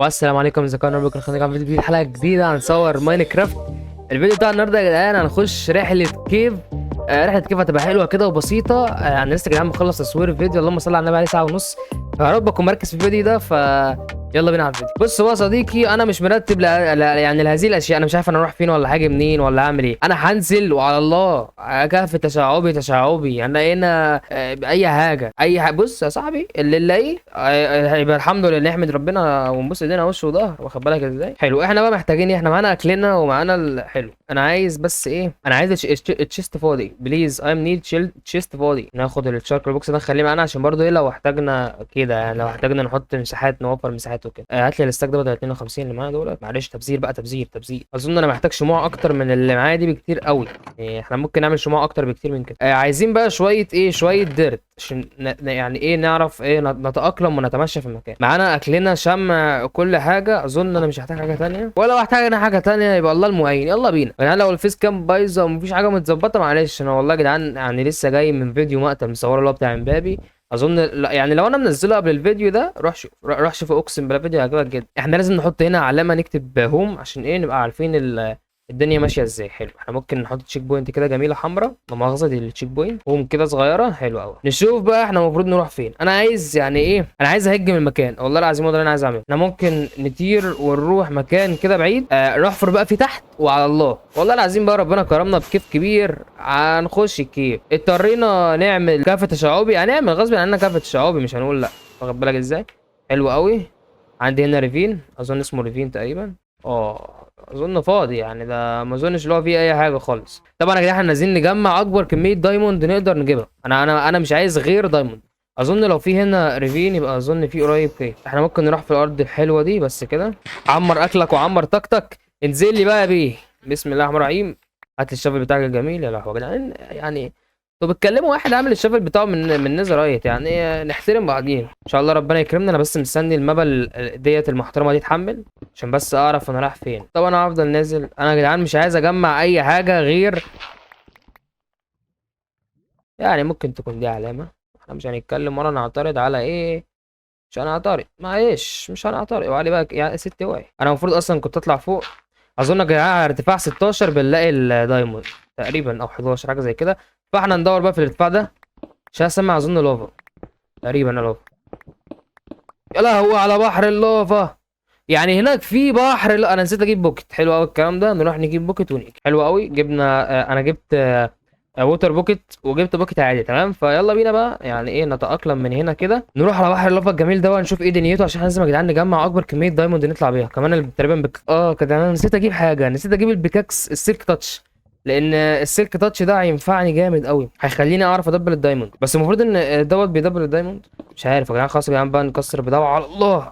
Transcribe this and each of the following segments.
والسلام عليكم، ازيكم؟ انا بكره خلينا نعمل فيديو حلقه جديده هنصور ماينكرافت. الفيديو بتاع النهارده يا جدعان هنخش رحله كيف. رحله كيف هتبقى حلوه كده وبسيطه. انا لسه يا جدعان مخلص تصوير الفيديو، اللهم صل على النبي، عليه ساعه ونص. فيا رب اكون مركز في الفيديو ده. يلا بينا على الفيديو. بص بقى يا صديقي، انا مش مرتب يعني لهذه الاشياء. انا مش عارف انا اروح فين ولا حاجه منين ولا اعمل ايه. انا هنزل وعلى الله كهف تشعبي انا هنا. اي حاجه اي حاجه. بص يا صاحبي، اللي نلاقيه هيبقى الحمد لله، نحمد ربنا ونبص ايدينا وش وظهر، واخد بالك ازاي؟ حلو. احنا بقى محتاجين ايه؟ احنا معانا اكلنا ومعانا حلو. انا عايز بس ايه؟ انا عايز التشيست فاضي بليز. اي ام نيد تشيست فاضي. ناخد الشاركر بوكس ده نخليه معانا عشان برضو ايه لو احتاجنا كده، يعني لو احتاجنا نحط مساحات نوفر مساحات وكده. هات لي الاستاك ده بدل 52 اللي معانا دول. معلش تبذير بقى، تبذير. اظن انا محتاج شموع اكتر من اللي معايا دي بكتير قوي. يعني احنا ممكن نعمل شموع اكتر بكتير من كده. عايزين بقى شويه ايه، شويه ديرت عشان يعني ايه نعرف ايه نتاقلم ونتمشى في المكان. معانا اكلنا شمع كل حاجه. اظن انا مش هحتاج حاجه تانية، ولو احتاجنا حاجه تانية يبقى الله المعين. يلا بينا يا جدعان. لو الفيس كام بايظه ومفيش حاجه متظبطه معلش. انا والله يا جدعان يعني لسه جاي من فيديو مقطع مصوره اللي هو بتاع امبابي. اظن يعني لو انا منزله قبل الفيديو ده روح شوف اقسم بالله فيديو هيعجبك جدا. احنا لازم نحط هنا علامه نكتب هوم عشان ايه نبقى عارفين الدنيا ماشيه ازاي. حلو. احنا ممكن نحط تشيك بوينت كده جميله حمراء، لا مؤاخذه دي التشيك بوينت، هوم كده صغيره. حلو قوي. نشوف بقى احنا المفروض نروح فين. انا عايز يعني ايه، انا عايز اهجم المكان والله العظيم، هو ده اللي انا عايز اعمله. احنا ممكن نطير ونروح مكان كده بعيد. نحفر بقى في تحت وعلى الله. والله العظيم بقى ربنا كرمنا بكيف كبير، هنخش الكيف. اضطرينا نعمل كهف تشعبي، هنعمل غصب عننا كهف تشعبي، مش هنقول لا. واخد بالك ازاي؟ حلو قوي. عندي هنا ريفين، اظن اسمه ريفين تقريبا. اظن فاضي يعني، ده ما اظنش اللي هو فيه اي حاجه خالص. طبعا يا جدعان احنا عايزين نجمع اكبر كميه دايموند نقدر نجيبها. انا مش عايز غير دايموند. اظن لو في هنا ريفين يبقى اظن في قريب كده. احنا ممكن نروح في الارض الحلوه دي بس كده. عمر اكلك وعمر طاقتك. انزل لي بقى يا بيه. بسم الله الرحمن الرحيم. هات لي الشفل بتاعك الجميل. يا لهوي يا جدعان يعني انتوا بتكلموا واحد عامل الشفل بتاعه من نزرايت يعني. نحترم بعضين ان شاء الله، ربنا يكرمنا. انا بس مستني المابا ديت المحترمه دي تحمل عشان بس اعرف انا رايح فين. طبعا انا هفضل نازل. انا يا جدعان مش عايز اجمع اي حاجه غير يعني ممكن تكون دي علامه. احنا مش هنتكلم ولا نعترض على ايه. مش هنعترض معلش، مش هنعترض. وعلي بقى يا ست واعي. انا المفروض اصلا كنت اطلع فوق. اظن يا جدعان على ارتفاع 16 بنلاقي الدايموند تقريبا او 11 حاجه زي كده. فاحنا ندور بقى في الارتفاع ده عشان اسمع. اظن لوفا تقريبا لوفا. يا لهوي على بحر اللوفا. يعني هناك في بحر. لا انا نسيت اجيب بوكيت. حلو قوي الكلام ده. نروح نجيب بوكيت ونيجي. حلو قوي. جبنا انا جبت ووتر بوكيت وجبت بوكيت عادي. تمام. فيلا بينا بقى يعني ايه نتأقلم من هنا كده. نروح على بحر اللوفا الجميل ده ونشوف ايه دنيته، عشان لازم يا جدعان نجمع اكبر كميه دايموند نطلع بيها. كمان تقريبا كده انا نسيت اجيب حاجه. نسيت اجيب البيكاكس السلك تاتش، لان السلك تاتش ده هينفعني جامد قوي، هيخليني اعرف ادبل الدايموند. بس المفروض ان دوت بيدبل الدايموند. مش عارف يا جدعان. خلاص يا جدعان بقى نكسر بدعوة على الله.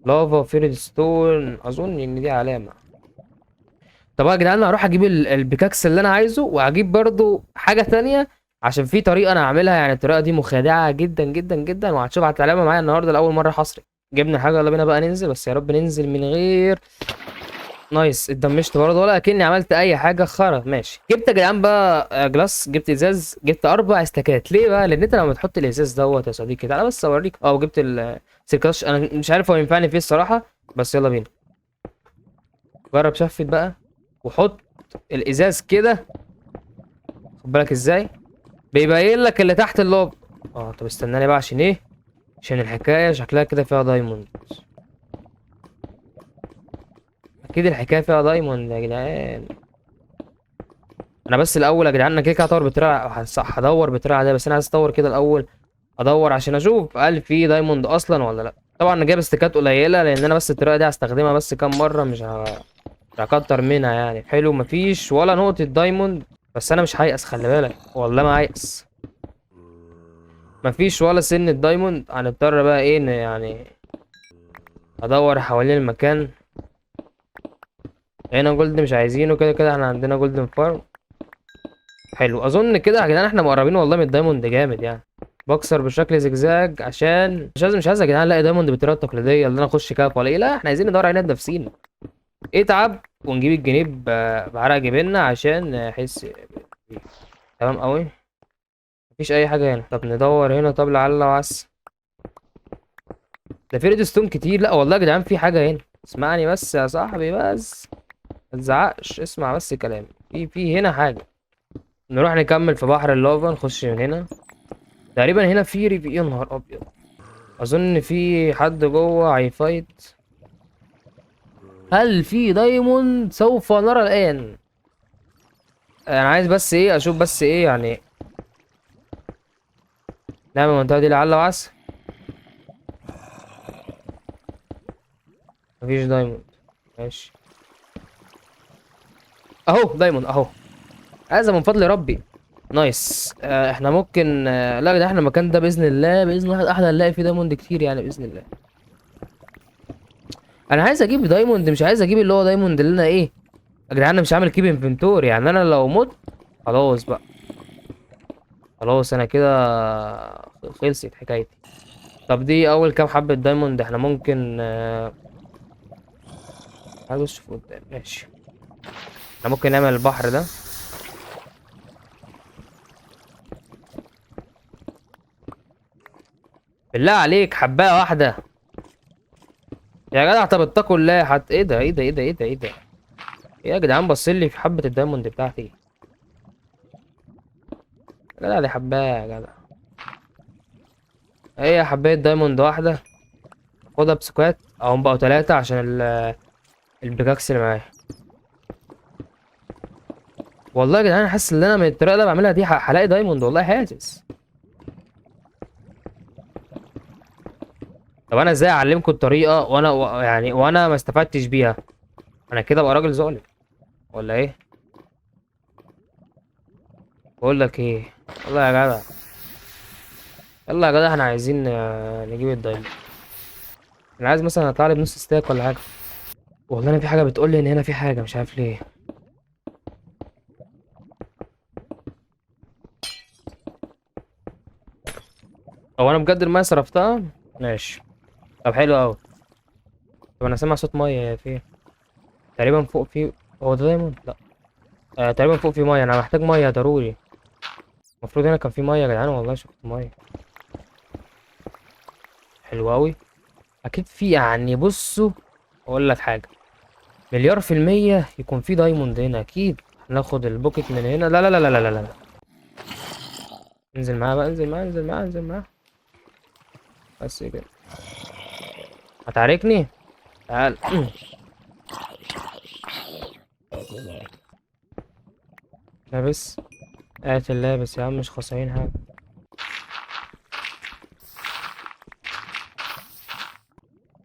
لافا فيرد ستون. اظن ان دي علامه. طب يا جدعان انا هروح اجيب البيكاكس اللي انا عايزه، وهجيب برضو حاجه تانية عشان في طريقه انا هعملها. يعني الطريقه دي مخادعه جدا جدا جدا، وهتشوف هتتعلمها معايا النهارده لاول مره حصري. جبنا الحاجه. يلا بينا بقى ننزل. بس يا رب ننزل من غير نايس. اتدمجت برضه ولا اكني عملت اي حاجه خرا. ماشي. جبت يا جدعان بقى جلاس، جبت ازاز، جبت 4 استاكات. ليه بقى؟ لان انت لما تحط الازاز دوت يا صديقي، تعالى بس اوريك. وجبت السيركاش. انا مش عارف هو ينفعني فيه الصراحه، بس يلا بينا. جرب شفت بقى وحط الازاز كده. خد بالك ازاي بيبين لك اللي تحت اللوب. طب استناني بقى عشان ايه؟ عشان الحكايه شكلها كده فيها دايموند. اكيد الحكايه فيها دايموند يا جدعان. انا بس الاول يا جدعان انا كده كده هطور بطريقه صح. هدور بطريقه عاديه، بس انا عايز اطور كده الاول. ادور عشان اشوف هل في دايموند اصلا ولا لا. طبعا انا جايب استيكات قليله لان انا بس الطريقه دي هستخدمها بس كام مره، مش هكتر منها يعني. حلو. مفيش ولا نقطه دايموند. بس انا مش هيأس، خلي بالك والله ما هيأس. مفيش ولا سن الدايموند. هنضطر بقى ايه يعني ادور حوالين المكان. هنا جولد مش عايزينه، كده كده احنا عندنا جولدن فارم. حلو. اظن كده يا جدعان احنا مقربين والله من الدايموند جامد يعني. بكسر بشكل زجزاج عشان مش عايز يا جدعان الاقي دايموند بالطريقه التقليديه اللي انا اخش كاف ولا ايه. لا احنا عايزين ندور علينا بنفسينا. اتعب ونجيب الجنيه بعرق جبيننا عشان نحس بيه. تمام قوي. مفيش اي حاجه هنا. طب ندور هنا. طب لعل وعسى. ده في ريدستون كتير. لا والله يا جدعان في حاجه هنا. اسمعني بس يا صاحبي بس، ما تزعقش، اسمع بس كلامي. في هنا حاجة. نروح نكمل في بحر اللافا، نخش من هنا. تقريبا هنا في يا نهار ابيض. اظن في حد جوه هيفايت. هل في دايموند؟ سوف نرى الان. انا عايز بس ايه، اشوف بس ايه يعني. نعمل المنطقة دي لعل وعسى. مفيش دايموند. ماشي. اهو دايموند اهو. هذا من فضل ربي. نايس. احنا ممكن لا ده احنا المكان ده باذن الله، باذن الله احنا هنلاقي فيه دايموند كتير يعني باذن الله. انا عايز اجيب دايموند، مش عايز اجيب اللي هو دايموند اللي انا ايه. يا جدعان انا مش عامل كيب انفنتور، يعني انا لو مت خلاص بقى. خلاص انا كده خلصت حكايتي. طب دي اول كام حبة دايموند احنا ممكن عايز اشوف قدام. ماشي. احنا ممكن نعمل البحر ده. بالله عليك حباية واحدة يا جدع. طب اتقوا الله. ايه ده ايه ده ايه ده ايه ده ايه ده؟ ايه يا جدعان بصلي في حبة الدايموند بتاعتي. يا جدع دي حباية يا جدع. ايه يا حباية دايموند واحدة. خدها بسكوات او هم بقوا تلاتة عشان البيكاكس اللي معايا. والله يا جدعان انا حاسس ان انا من الطريقة اللي أنا بعملها دي هلاقي دايموند، والله حاسس. طب انا ازاي اعلمكم الطريقة وانا يعني وانا ما استفدتش بيها؟ انا كده ابقى راجل ظالم ولا ايه؟ بقول لك ايه. يلا يا جدع. يلا يا جدع احنا عايزين نجيب الدايموند. انا عايز مثلا اطلع لي بنص ستاك ولا حاجة. والله انا في حاجة بتقول لي ان هنا في حاجة، مش عارف ليه. هو انا بجد المية صرفتها. ماشي. طب حلو قوي. طب انا سامع صوت مية فين؟ تقريبا فوق في. هو ده دايموند؟ لا. تقريبا فوق في مية، انا محتاج مية ضروري. المفروض هنا كان في مية يا جدعان، والله شفت مية. حلو قوي. اكيد في يعني. بصوا اقول لك حاجة، مليار في المية يكون في دايموند هنا اكيد. هناخد البوكيت من هنا. لا لا لا لا لا لا لا. انزل معاه بقى، انزل معاه انزل معاه انزل معاه. بس كده. هتعاركني؟ تعال. لابس. قاتل لابس يا عم، مش خسرين حاجة.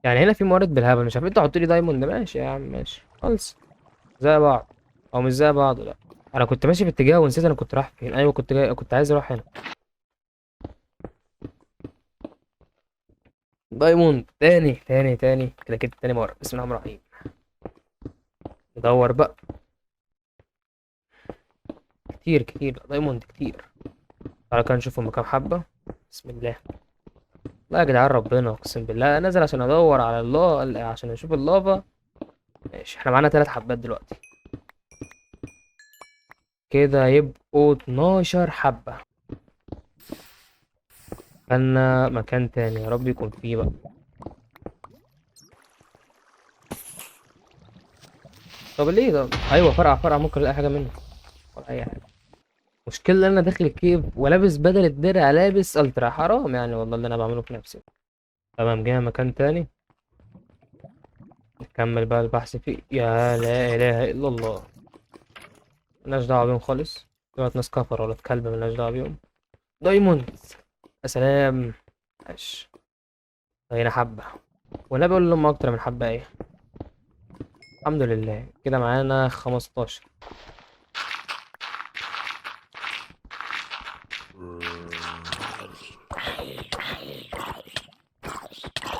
يعني هنا في موارد بالهبل، مش عارف انت تحط لي دايموند. ماشي يا عم ماشي خلص. زي بعض او مش زي بعض. لا انا كنت ماشي في اتجاه ونسيت انا كنت رايح فين. ايوه كنت جاي، كنت عايز اروح هنا. دايموند تاني تاني تاني كده كده تاني مرة. بسم الله الرحمن الرحيم. ندور بقى. كتير كتير دايموند كتير. تعالى كده نشوفهم بكام حبة. بسم الله. لا يا جدعان ربنا اقسم بالله انا نازل عشان ادور على الله، عشان اشوف اللافا. ماشي احنا معانا 3 حبات دلوقتي. كده يبقوا 12 حبة. خلنا مكان تاني يا رب يكون فيه بقى. طب ليه ده؟ ايوه فرقع فرقع، ممكن الاقي حاجة منه ولا اي حاجة. المشكلة ان انا داخل الكيف ولابس بدل الدرع لابس الترا، حرام يعني والله اللي انا بعمله في نفسي. تمام جينا مكان تاني. نكمل بقى البحث فيه. يا لا اله الا الله. ملناش دعوة بيهم خالص. دولت ناس كفر ولا كلب، ملناش دعوة بيهم. دايموند. يا سلام. ماشي. هنا حبة. ولا بقول لهم اكتر من حبة ايه. الحمد لله كده معانا 15.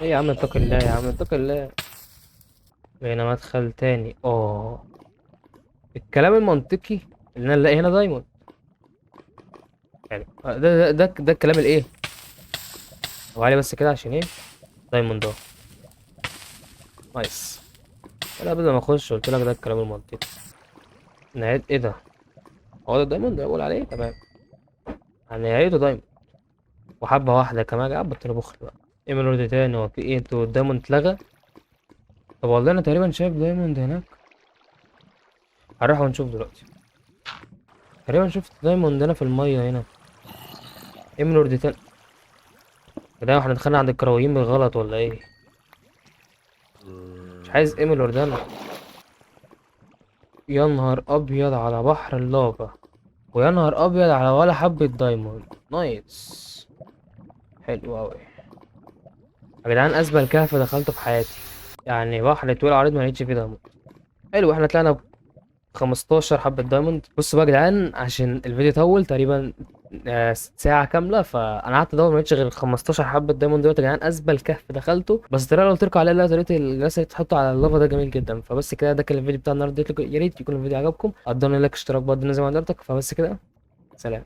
ايه يا عم اتق الله يا عم اتق الله. هنا مدخل تاني. الكلام المنطقي ان انا الاقي هنا دايموند. يعني ده الكلام الايه. هو علي بس كده عشان ايه. دايموند اهو. نايس. انا قبل ما اخش قلت لك ده الكلام المنطقي. نهاية ايه ده؟ هو ده الدايموند اللي بقول عليه؟ تمام. يعني نهايته دايموند. وحبة واحدة كمان يا جدع بطل بخل بقى. ايميرالد تاني. هو في ايه؟ انتوا الدايموند اتلغى؟ طب والله انا تقريبا شايف دايموند هناك. هنروح ونشوف دلوقتي. تقريبا شفت دايموند هنا في الميه هنا. ايميلورد تاني. ده احنا دخلنا عند الكرويين بالغلط ولا ايه؟ مش عايز ايميلورد انا. يا نهار ابيض على بحر اللافا. ويا نهار ابيض على ولا حبة دايموند. نايس. حلو اوي. يا جدعان ازبل كهف دخلته في حياتي. يعني بحر طويل عريض ما لقيتش فيه دايموند. حلو احنا طلعنا 15 حبة دايموند. بصوا بقى يا جدعان عشان الفيديو طول تقريبا ساعة كاملة، فأنا قعدت أدور ملقتش غير 15 حبة دايموند دلوقتي يا جدعان. أزبل كهف دخلته، بس الطريقة اللي قلت لكم عليها اللي هي طريقة الناس اللي تحطوا على اللافا ده جميل جدا. فبس كده ده كان الفيديو بتاع النهاردة. يا ريت يكون الفيديو عجبكم، قدرنا لايك اشتراك برضه زي ما قلت لك. فبس كده، سلام.